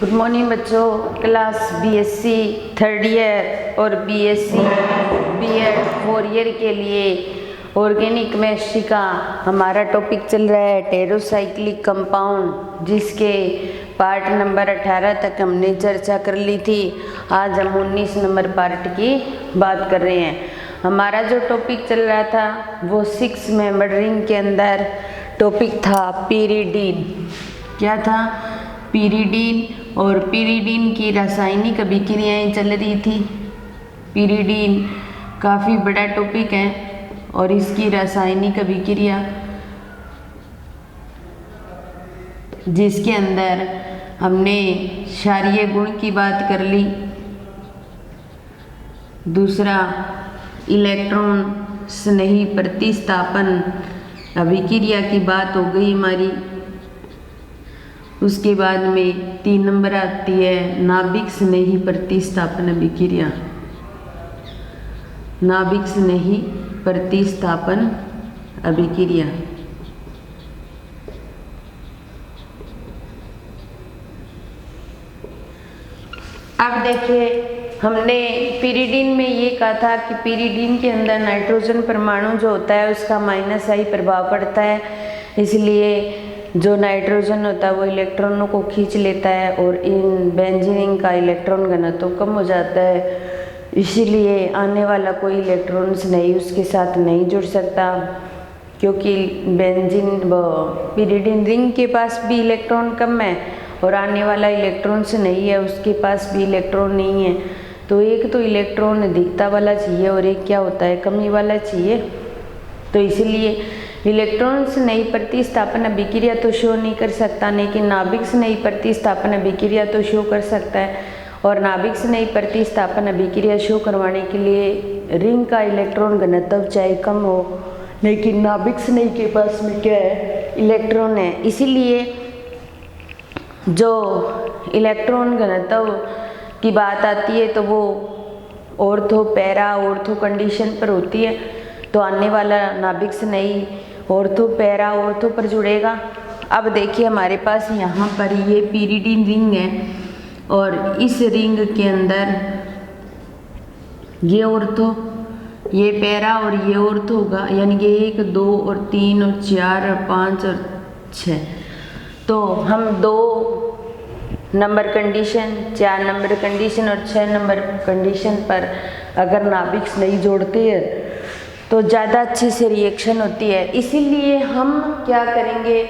Good morning बच्चों। Class BSc third year और BSc BEd 4 year के लिए ऑर्गेनिक केमिस्ट्री का हमारा टॉपिक चल रहा है टेरोसाइक्लिक कंपाउंड, जिसके पार्ट नंबर 18 तक हमने चर्चा कर ली थी। आज हम 19 नंबर पार्ट की बात कर रहे हैं। हमारा जो टॉपिक चल रहा था वो 6 मेंबर रिंग के अंदर टॉपिक था पीरिडीन। क्या था? पीरिडीन। और पीरिडीन की रासायनिक अभिक्रियाएं चल रही थी। पीरिडीन काफ़ी बड़ा टॉपिक है और इसकी रासायनिक अभिक्रिया जिसके अंदर हमने क्षारीय गुण की बात कर ली, दूसरा इलेक्ट्रॉन स्नेही प्रतिस्थापन अभिक्रिया की बात हो गई हमारी। उसके बाद में 3 नंबर आती है नाभिक स्नेही प्रतिस्थापन अभिक्रिया। नाभिक स्नेही प्रतिस्थापन अभिक्रिया। अब देखिए, हमने पीरिडीन में ये कहा था कि पीरिडीन के अंदर नाइट्रोजन परमाणु जो होता है उसका -I प्रभाव पड़ता है, इसलिए जो नाइट्रोजन होता है वो इलेक्ट्रॉनों को खींच लेता है और इन बेंजीन का इलेक्ट्रॉन घनत्व कम हो जाता है, इसीलिए आने वाला कोई इलेक्ट्रॉन्स नहीं उसके साथ नहीं जुड़ सकता, क्योंकि बेंजीन पीरिडीन रिंग के पास भी इलेक्ट्रॉन कम है और आने वाला इलेक्ट्रॉन्स नहीं है, उसके पास भी इलेक्ट्रॉन नहीं है। तो एक तो इलेक्ट्रॉन अधिकता वाला चाहिए और एक क्या होता है, कमी वाला चाहिए। तो इसलिए इलेक्ट्रॉन से नई प्रतिस्थापन अभिक्रिया तो शो नहीं कर सकता, लेकिन नाभिक से नई प्रतिस्थापन अभिक्रिया तो शो कर सकता है। और नाभिक से नई प्रतिस्थापन अभिक्रिया शो करवाने के लिए रिंग का इलेक्ट्रॉन घनत्व चाहे कम हो, लेकिन नाभिक से नई के पास में क्या है, इलेक्ट्रॉन है। इसीलिए जो इलेक्ट्रॉन घनत्व की बात आती है तो वो ऑर्थो पैरा ऑर्थो कंडीशन पर होती है। तो आने वाला नाभिक से नई ऑर्थो पैरा ऑर्थो पर जुड़ेगा। अब देखिए, हमारे पास यहाँ पर ये पीरिडीन रिंग है और इस रिंग के अंदर ये ऑर्थो, ये पैरा और ये ऑर्थो होगा, यानी कि 1 2 और 3 और 4 और 5 और 6। तो हम 2 नंबर कंडीशन, 4 नंबर कंडीशन और 6 नंबर कंडीशन पर अगर नाभिक नहीं जोड़ते हैं तो ज़्यादा अच्छे से रिएक्शन होती है। इसीलिए हम क्या करेंगे,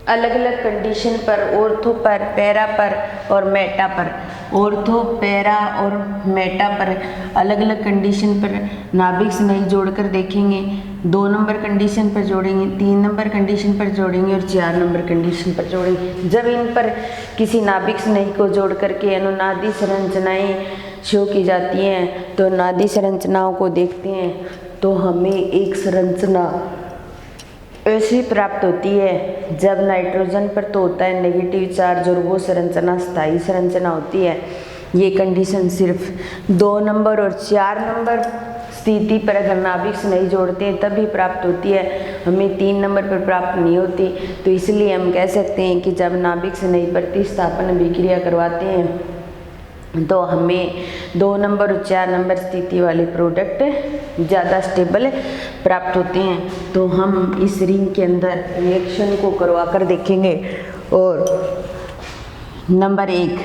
अलग अलग कंडीशन पर, ऑर्थो पर, पैरा पर और मेटा पर, ऑर्थो पैरा और मेटा पर अलग अलग कंडीशन पर नाभिक से नहीं जोड़कर देखेंगे। 2 नंबर कंडीशन पर जोड़ेंगे, 3 नंबर कंडीशन पर जोड़ेंगे और 4 नंबर कंडीशन पर जोड़ेंगे। जब इन पर किसी नाभिक से नहीं को जोड़ करके अनुनादी संरचनाएं शो की जाती हैं तो नादी संरचनाओं को देखते हैं तो हमें एक संरचना ऐसी प्राप्त होती है जब नाइट्रोजन पर तो होता है नेगेटिव चार्ज और वो संरचना स्थायी संरचना होती है। ये कंडीशन सिर्फ 2 नंबर और 4 नंबर स्थिति पर अगर नाभिक से नहीं जोड़ते हैं तभी प्राप्त होती है, हमें 3 नंबर पर प्राप्त नहीं होती। तो इसलिए हम कह सकते हैं कि जब नाभिक से नई प्रतिस्थापन अभिक्रिया करवाते हैं तो हमें 2 नंबर और 4 नंबर स्थिति वाले प्रोडक्ट ज़्यादा स्टेबल प्राप्त होते हैं। तो हम इस रिंग के अंदर रिएक्शन को करवा कर देखेंगे। और नंबर 1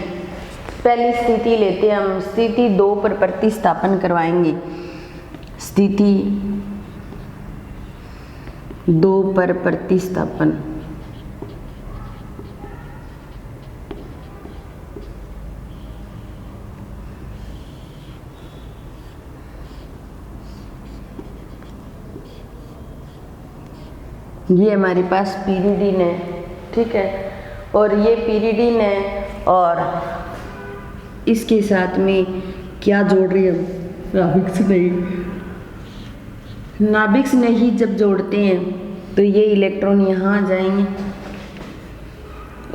पहली स्थिति लेते हैं हम, स्थिति 2 पर प्रतिस्थापन करवाएंगे। स्थिति 2 पर प्रतिस्थापन। ये हमारे पास पीरिडीन है, ठीक है, और ये पीरिडीन है और इसके साथ में क्या जोड़ रही है हम, नाभिक से नहीं। नाभिक से नहीं जब जोड़ते हैं तो ये इलेक्ट्रॉन यहाँ आ जाएंगे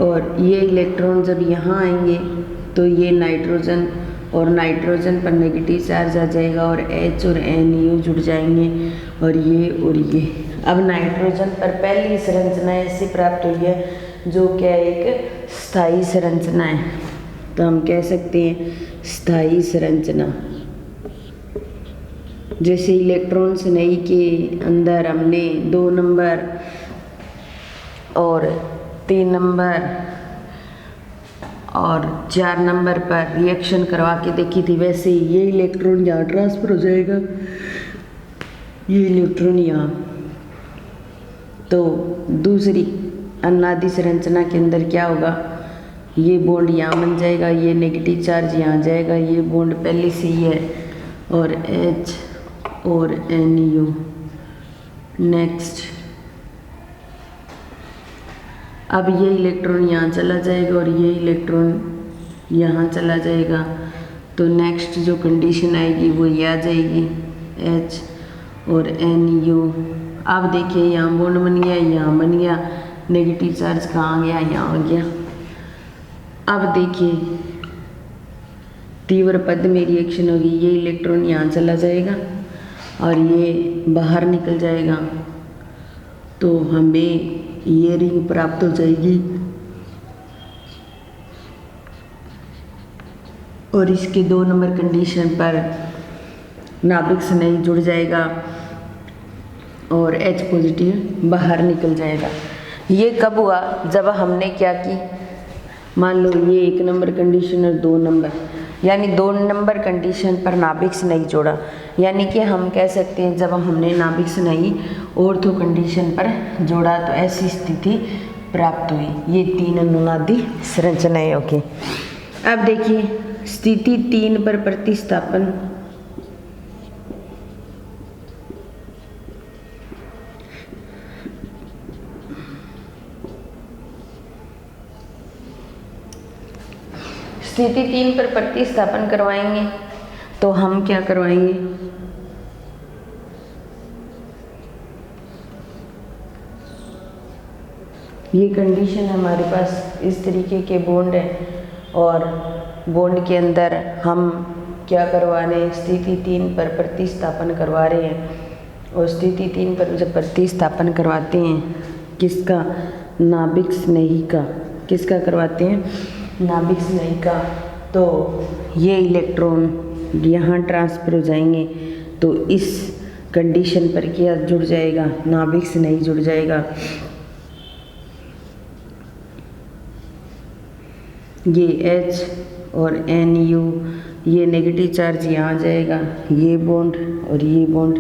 और ये इलेक्ट्रॉन जब यहाँ आएंगे तो ये नाइट्रोजन और नाइट्रोजन पर नेगेटिव चार्ज आ जाएगा और H और NU जुड़ जाएंगे और ये। अब नाइट्रोजन पर पहली संरचना ऐसी प्राप्त हुई है जो क्या एक स्थायी संरचना है। तो हम कह सकते हैं स्थायी संरचना। जैसे इलेक्ट्रॉन स्नेही के अंदर हमने 2 नंबर और 3 नंबर और 4 नंबर पर रिएक्शन करवा के देखी थी, वैसे ये इलेक्ट्रॉन यहाँ ट्रांसफर हो जाएगा, ये इलेक्ट्रॉन यहाँ। तो दूसरी अनादि संरचना के अंदर क्या होगा, ये बॉन्ड यहाँ बन जाएगा, ये नेगेटिव चार्ज यहाँ जाएगा, ये बॉन्ड पहले से ही है, और H और NU। नेक्स्ट, अब ये इलेक्ट्रॉन यहाँ चला जाएगा और ये इलेक्ट्रॉन यहाँ चला जाएगा, तो नेक्स्ट जो कंडीशन आएगी वो ये आ जाएगी H और NU। अब देखिए यहाँ बॉन्ड बन गया, यहाँ बन गया, नेगेटिव चार्ज कहाँ आ गया, यहाँ आ गया। अब देखिए तीव्र पद में रिएक्शन होगी, ये इलेक्ट्रॉन यहाँ चला जाएगा और ये बाहर निकल जाएगा, तो हमें ये रिंग प्राप्त हो जाएगी। और इसके 2 नंबर कंडीशन पर नाभिक स्नेही जुड़ जाएगा और H पॉजिटिव बाहर निकल जाएगा। ये कब हुआ, जब हमने क्या की, मान लो ये 1 नंबर कंडीशन और 2 नंबर, यानी 2 नंबर कंडीशन पर नाभिक स्नेही जोड़ा, यानी कि हम कह सकते हैं जब हमने नाभिक स्नेही ऑर्थो कंडीशन पर जोड़ा तो ऐसी स्थिति प्राप्त हुई। ये 3 अनुनादी संरचनाएं होगी। अब देखिए स्थिति 3 पर प्रतिस्थापन। स्थिति 3 पर प्रतिस्थापन करवाएंगे तो हम क्या करवाएंगे, ये कंडीशन हमारे पास इस तरीके के बॉन्ड है और बॉन्ड के अंदर हम क्या करवा रहे हैं, स्थिति 3 पर प्रतिस्थापन करवा रहे हैं। और स्थिति 3 पर जब प्रतिस्थापन करवाते हैं किसका, नाभिक स्नेही का, किसका करवाते हैं, नाभिक स्नेही का, तो ये इलेक्ट्रॉन यहाँ ट्रांसफर हो जाएंगे, तो इस कंडीशन पर क्या जुड़ जाएगा, नाभिक स्नेही जुड़ जाएगा। ये H और NU, ये नेगेटिव चार्ज यहाँ जाएगा, ये बॉन्ड और ये बॉन्ड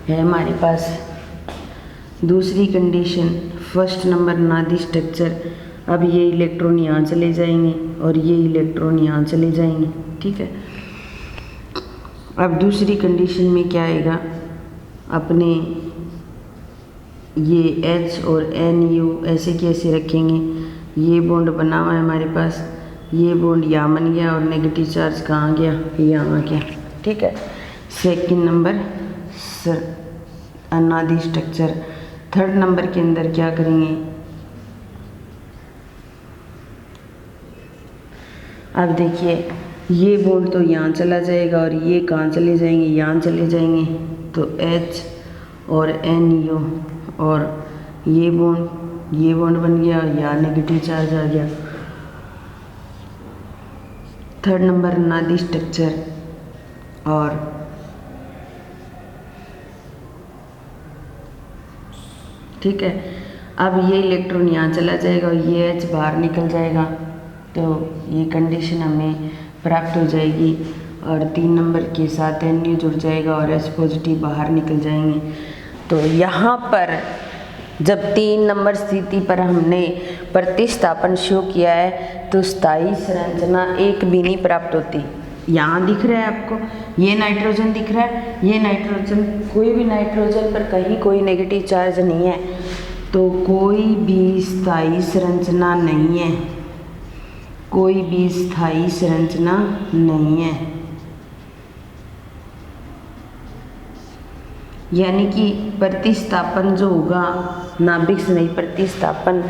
है हमारे पास। दूसरी कंडीशन, फर्स्ट नंबर नादी स्ट्रक्चर, अब ये इलेक्ट्रॉन यहाँ चले जाएंगे और ये इलेक्ट्रॉन यहाँ चले जाएंगे, ठीक है। अब दूसरी कंडीशन में क्या आएगा, अपने ये H और NU ऐसे कैसे रखेंगे, ये बॉन्ड बना हुआ है हमारे पास, ये बॉन्ड यहाँ बन गया और नेगेटिव चार्ज कहाँ गया, यहाँ आ गया, ठीक है। सेकंड नंबर अनादि स्ट्रक्चर। थर्ड नंबर के अंदर क्या करेंगे, अब देखिए ये बॉन्ड तो यहाँ चला जाएगा और ये कहाँ चले जाएंगे, यहाँ चले जाएंगे, तो H और NU और ये बॉन्ड बन गया, यहाँ नेगेटिव चार्ज आ गया। थर्ड नंबर अनादि स्ट्रक्चर। और ठीक है, अब ये इलेक्ट्रॉन यहाँ चला जाएगा और ये H बाहर निकल जाएगा, तो ये कंडीशन हमें प्राप्त हो जाएगी। और 3 नंबर के साथ NU जुड़ जाएगा और H पॉजिटिव बाहर निकल जाएंगे। तो यहाँ पर जब 3 नंबर स्थिति पर हमने प्रतिस्थापन शो किया है तो स्थायी संरचना एक भी नहीं प्राप्त होती। यहाँ दिख रहा है आपको, ये नाइट्रोजन दिख रहा है, ये नाइट्रोजन, कोई भी नाइट्रोजन पर कहीं कोई नेगेटिव चार्ज नहीं है, तो कोई भी स्थायी संरचना नहीं है, कोई भी स्थायी संरचना नहीं है। यानी कि प्रतिस्थापन जो होगा, नाभिक स्नेही प्रतिस्थापन,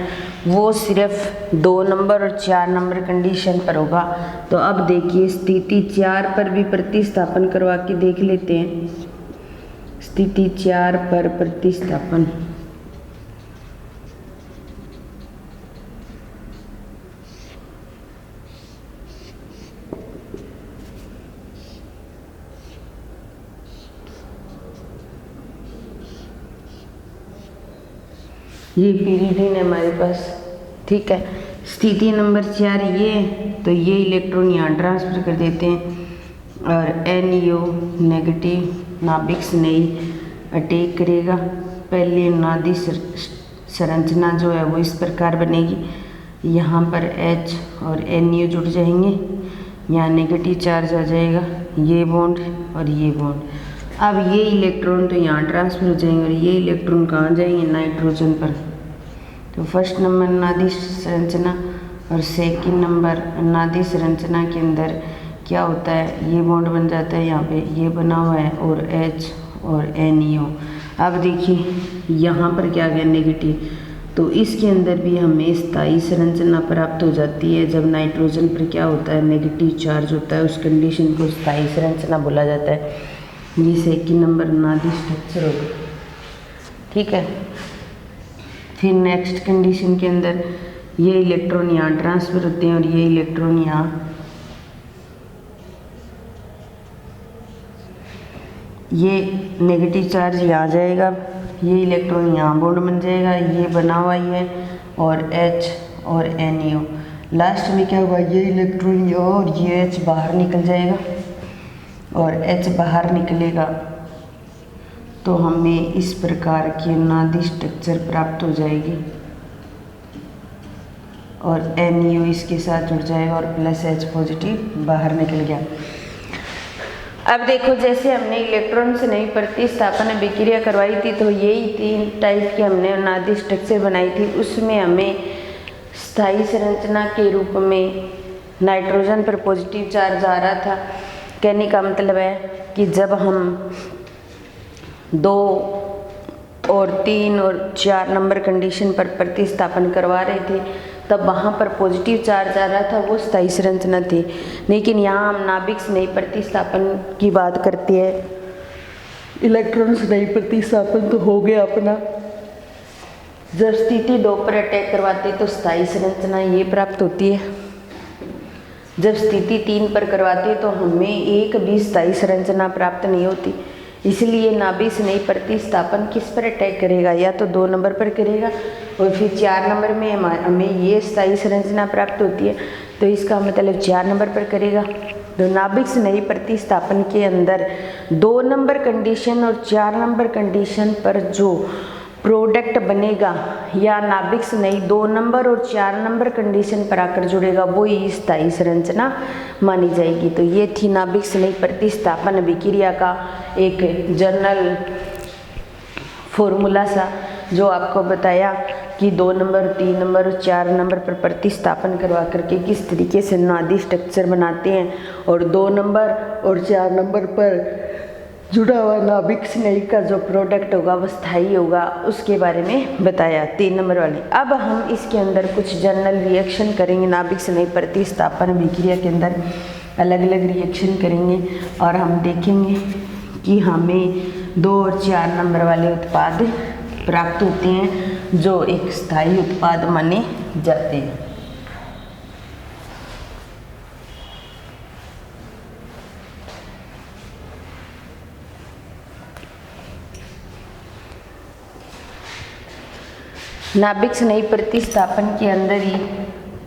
वो सिर्फ 2 नंबर और 4 नंबर कंडीशन पर होगा। तो अब देखिए स्थिति 4 पर भी प्रतिस्थापन करवा के देख लेते हैं। स्थिति 4 पर प्रतिस्थापन, ये पीरिडिन है हमारे पास, ठीक है। स्थिति नंबर 4 ये है, तो ये इलेक्ट्रॉन यहाँ ट्रांसफर कर देते हैं और NO नेगेटिव नाभिक से नहीं अटैक करेगा। पहले नादी संरचना जो है वो इस प्रकार बनेगी, यहाँ पर H और NO जुड़ जाएंगे, यहाँ नेगेटिव चार्ज आ जाएगा, ये बॉन्ड और ये बॉन्ड। अब ये इलेक्ट्रॉन तो यहाँ ट्रांसफर हो जाएंगे और ये इलेक्ट्रॉन कहाँ जाएंगे, नाइट्रोजन पर। तो फर्स्ट नंबर नादी संरचना और सेकंड नंबर नादी संरचना के अंदर क्या होता है, ये बॉन्ड बन जाता है, यहाँ पे ये बना हुआ है और H और NO। अब देखिए यहाँ पर क्या गया, नेगेटिव, तो इसके अंदर भी हमें स्थायी संरचना प्राप्त हो जाती है। जब नाइट्रोजन पर क्या होता है, नेगेटिव चार्ज होता है, उस कंडीशन को स्थायी संरचना बोला जाता है। ये सेकंड नंबर नादी स्ट्रक्चर होगा, ठीक है। फिर नेक्स्ट कंडीशन के अंदर ये इलेक्ट्रॉन यहाँ ट्रांसफर होते हैं और ये इलेक्ट्रॉन यहाँ, ये नेगेटिव चार्ज यहाँ जाएगा, ये इलेक्ट्रॉन यहाँ बॉन्ड बन जाएगा, ये बना हुआ ही है और H और NO। लास्ट में क्या होगा, ये इलेक्ट्रॉन यहाँ और ये H बाहर निकल जाएगा और H बाहर निकलेगा तो हमें इस प्रकार की नादी स्ट्रक्चर प्राप्त हो जाएगी और NO इसके साथ जुड़ जाएगा और प्लस H पॉजिटिव बाहर निकल गया। अब देखो, जैसे हमने इलेक्ट्रॉन से नई प्रतिस्थापन अभिक्रिया करवाई थी, तो यही 3 टाइप की हमने नादी स्ट्रक्चर बनाई थी। उसमें हमें स्थायी संरचना के रूप में नाइट्रोजन पर पॉजिटिव चार्ज आ रहा था। कहने का मतलब है कि जब हम 2 और 3 और 4 नंबर कंडीशन पर प्रतिस्थापन करवा रहे थे, तब वहाँ पर पॉजिटिव चार्ज आ रहा था, वो स्थायी संरचना थी। लेकिन यहाँ हम नाभिक से नई प्रतिस्थापन की बात करते हैं। इलेक्ट्रॉन से नई प्रतिस्थापन तो हो गया अपना। जब स्थिति 2 पर अटैक करवाते तो स्थायी संरचना ये प्राप्त होती है। जब स्थिति 3 पर करवाते तो हमें एक भी स्थायी संरचना प्राप्त नहीं होती। इसलिए नाभिक से नई प्रतिस्थापन किस पर अटैक करेगा, या तो 2 नंबर पर करेगा और फिर 4 नंबर में हमें ये स्थायी संरचना प्राप्त होती है, तो इसका मतलब 4 नंबर पर करेगा। तो नाभिक से नई प्रतिस्थापन के अंदर 2 नंबर कंडीशन और 4 नंबर कंडीशन पर जो प्रोडक्ट बनेगा या नाभिक से नई 2 नंबर और 4 नंबर कंडीशन पर आकर जुड़ेगा, वो ही स्थायी संरचना मानी जाएगी। तो ये थी नाभिक से नई प्रतिस्थापन अभिक्रिया का एक जनरल फॉर्मूला सा, जो आपको बताया कि 2 नंबर, 3 नंबर और 4 नंबर पर प्रतिस्थापन करवा करके किस तरीके से नादी स्ट्रक्चर बनाते हैं और 2 नंबर और 4 नंबर पर जुड़ा हुआ नाभिक से नई का जो प्रोडक्ट होगा वो स्थायी होगा, उसके बारे में बताया 3 नंबर वाले। अब हम इसके अंदर कुछ जनरल रिएक्शन करेंगे। नाभिक से नई प्रतिस्थापन अभिक्रिया के अंदर अलग अलग रिएक्शन करेंगे और हम देखेंगे कि हमें 2 और 4 नंबर वाले उत्पाद प्राप्त होते हैं जो एक स्थायी उत्पाद माने जाते हैं। नाभिक से नई प्रतिस्थापन के अंदर ही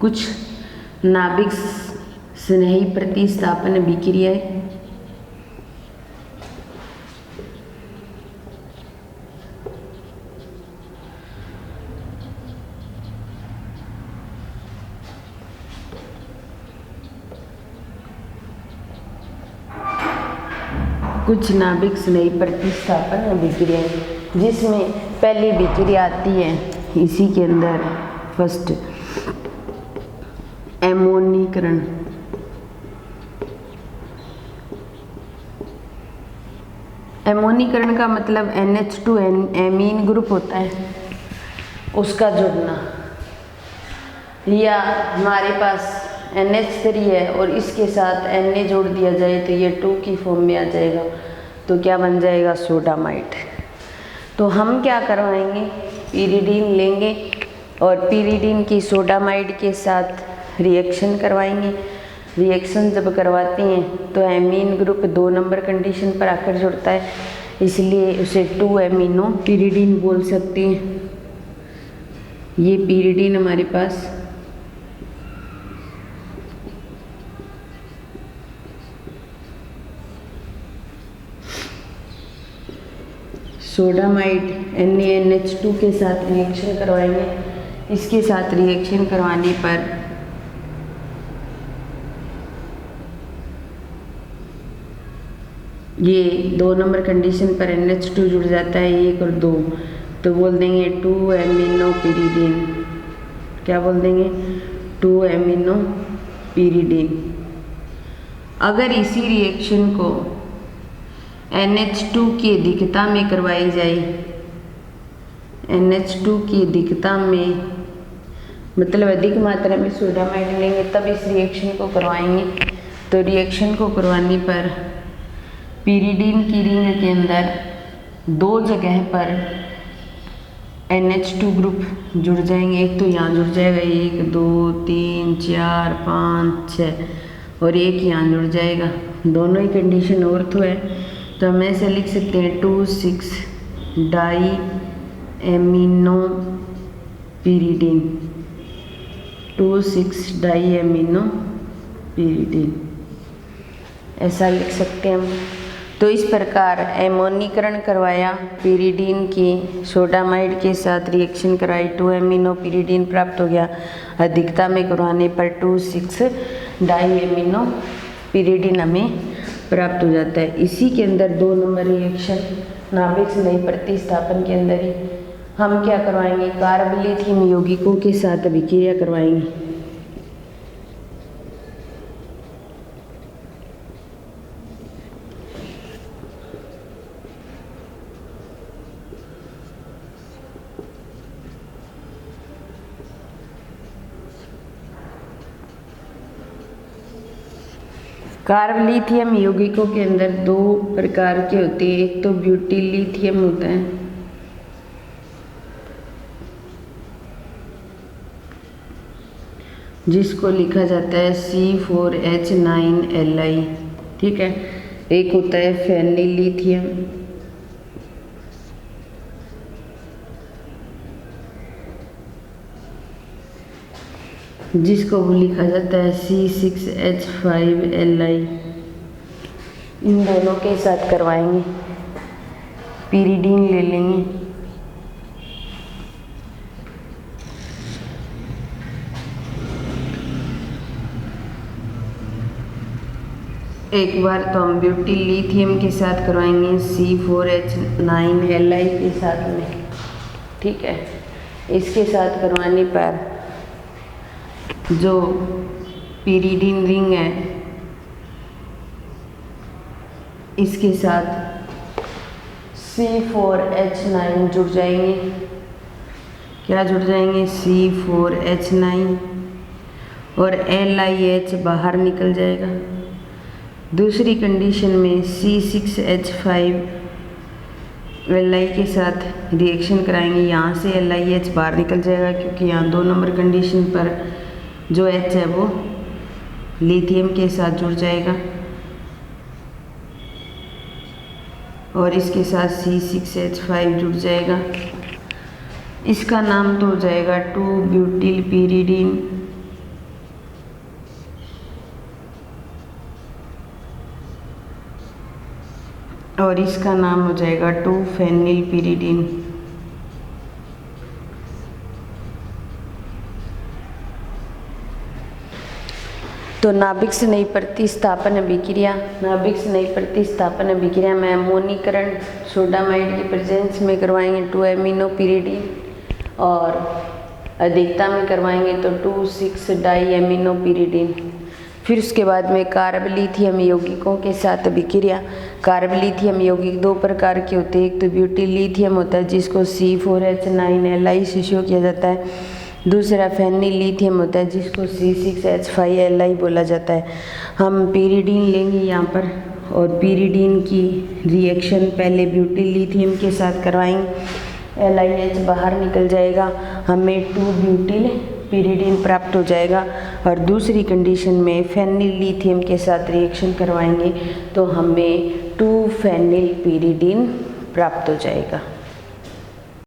कुछ नाभिक से नई प्रतिस्थापन अभिक्रियाएं कुछ नाभिक से नई प्रतिस्थापन अभिक्रियाएं, जिसमें पहली अभिक्रिया आती है इसी के अंदर फर्स्ट एमोनीकरण। एमोनीकरण का मतलब NH2 एमीन ग्रुप होता है, उसका जुड़ना, या हमारे पास NH3 है और इसके साथ Na जोड़ दिया जाए तो ये 2 की फॉर्म में आ जाएगा, तो क्या बन जाएगा, सोडामाइड। तो हम क्या करवाएंगे, पीरिडीन लेंगे और पीरिडीन की सोडामाइड के साथ रिएक्शन करवाएंगे। रिएक्शन जब करवाते हैं तो एमीन ग्रुप 2 नंबर कंडीशन पर आकर जुड़ता है, इसलिए उसे 2 एमिनो पीरिडीन बोल सकते हैं। ये पीरिडीन हमारे पास सोडामाइड NaNH2 के साथ रिएक्शन करवाएंगे। इसके साथ रिएक्शन करवाने पर ये 2 नंबर कंडीशन पर NH2 जुड़ जाता है 1 और 2, तो बोल देंगे 2-एमिनोपिरिडीन। क्या बोल देंगे? 2-एमिनोपिरिडीन। अगर इसी रिएक्शन को NH2 की अधिकता में करवाई जाए, NH2 की अधिकता में मतलब अधिक मात्रा में सोडामाइड लेंगे तब इस रिएक्शन को करवाएंगे। तो रिएक्शन को करवाने पर पिरिडीन की रिंग के अंदर 2 जगह पर NH2 ग्रुप जुड़ जाएंगे। एक तो यहाँ जुड़ जाएगा 1 2 3 4 5 6 और एक यहाँ जुड़ जाएगा। दोनों ही कंडीशन ऑर्थो है, तो हम ऐसे लिख सकते हैं 2,6-डाई-एमिनोपिरिडीन। 2,6-डाई-एमिनोपिरिडीन ऐसा लिख सकते हैं हम। तो इस प्रकार एमोनीकरण करवाया, पिरिडीन की सोडामाइड के साथ रिएक्शन कराई, 2-एमिनोपिरिडीन प्राप्त हो गया। अधिकता में करवाने पर 2,6-डाई-एमिनोपिरिडीन हमें प्राप्त हो जाता है। इसी के अंदर 2 नंबर रिएक्शन नाभिक स्नेही प्रतिस्थापन के अंदर ही हम क्या करवाएंगे? कार्बोलिथियम यौगिकों के साथ अभिक्रिया करवाएंगे। कार्बोलिथियम यौगिकों के अंदर 2 प्रकार के होते हैं। एक तो ब्यूटिलिथियम होता है, जिसको लिखा जाता है C4H9Li, ठीक है। एक होता है फेनिलिथियम, जिसको वो लिखा जाता है C6H5Li। इन दोनों के साथ करवाएंगे, पिरिडीन ले लेंगे। एक बार तो हम ब्यूटिलिथियम के साथ करवाएंगे C4H9Li के साथ में, ठीक है। इसके साथ करवाने पर जो पिरिडीन रिंग है इसके साथ C4H9 जुड़ जाएंगे। क्या जुड़ जाएंगे? C4H9 और LiH बाहर निकल जाएगा। दूसरी कंडीशन में C6H5Li के साथ रिएक्शन कराएंगे, यहाँ से LiH बाहर निकल जाएगा क्योंकि यहाँ 2 नंबर कंडीशन पर जो H है वो लिथियम के साथ जुड़ जाएगा और इसके साथ C6H5 जुड़ जाएगा। इसका नाम तो हो जाएगा 2-ब्यूटिलपिरिडीन। और इसका नाम हो जाएगा 2-फेनिलपिरिडीन। तो नाभिक स्नेही प्रतिस्थापन अभिक्रिया, नाभिक स्नेही प्रतिस्थापन अभिक्रिया में अमोनीकरण सोडामाइड की प्रेजेंस में करवाएंगे 2-एमिनोपिरिडीन और अधिकता में करवाएंगे तो 2,6-डाई-एमिनोपिरिडीन। फिर उसके बाद में कार्बोलिथियम यौगिकों के साथ अभिक्रिया। कार्बोलिथियम यौगिक 2 प्रकार के होते हैं। एक तो ब्यूटिलिथियम होता है जिसको C4H9Li से शो किया जाता है। दूसरा फेनिलिथियम होता है जिसको C6H5Li बोला जाता है। हम पिरिडीन लेंगे यहाँ पर और पिरिडीन की रिएक्शन पहले ब्यूटिलिथियम के साथ करवाएंगे, LiH बाहर निकल जाएगा, हमें 2-ब्यूटिलपिरिडीन प्राप्त हो जाएगा। और दूसरी कंडीशन में फेनिलिथियम के साथ रिएक्शन करवाएंगे तो हमें 2-फेनिलपिरिडीन प्राप्त हो जाएगा।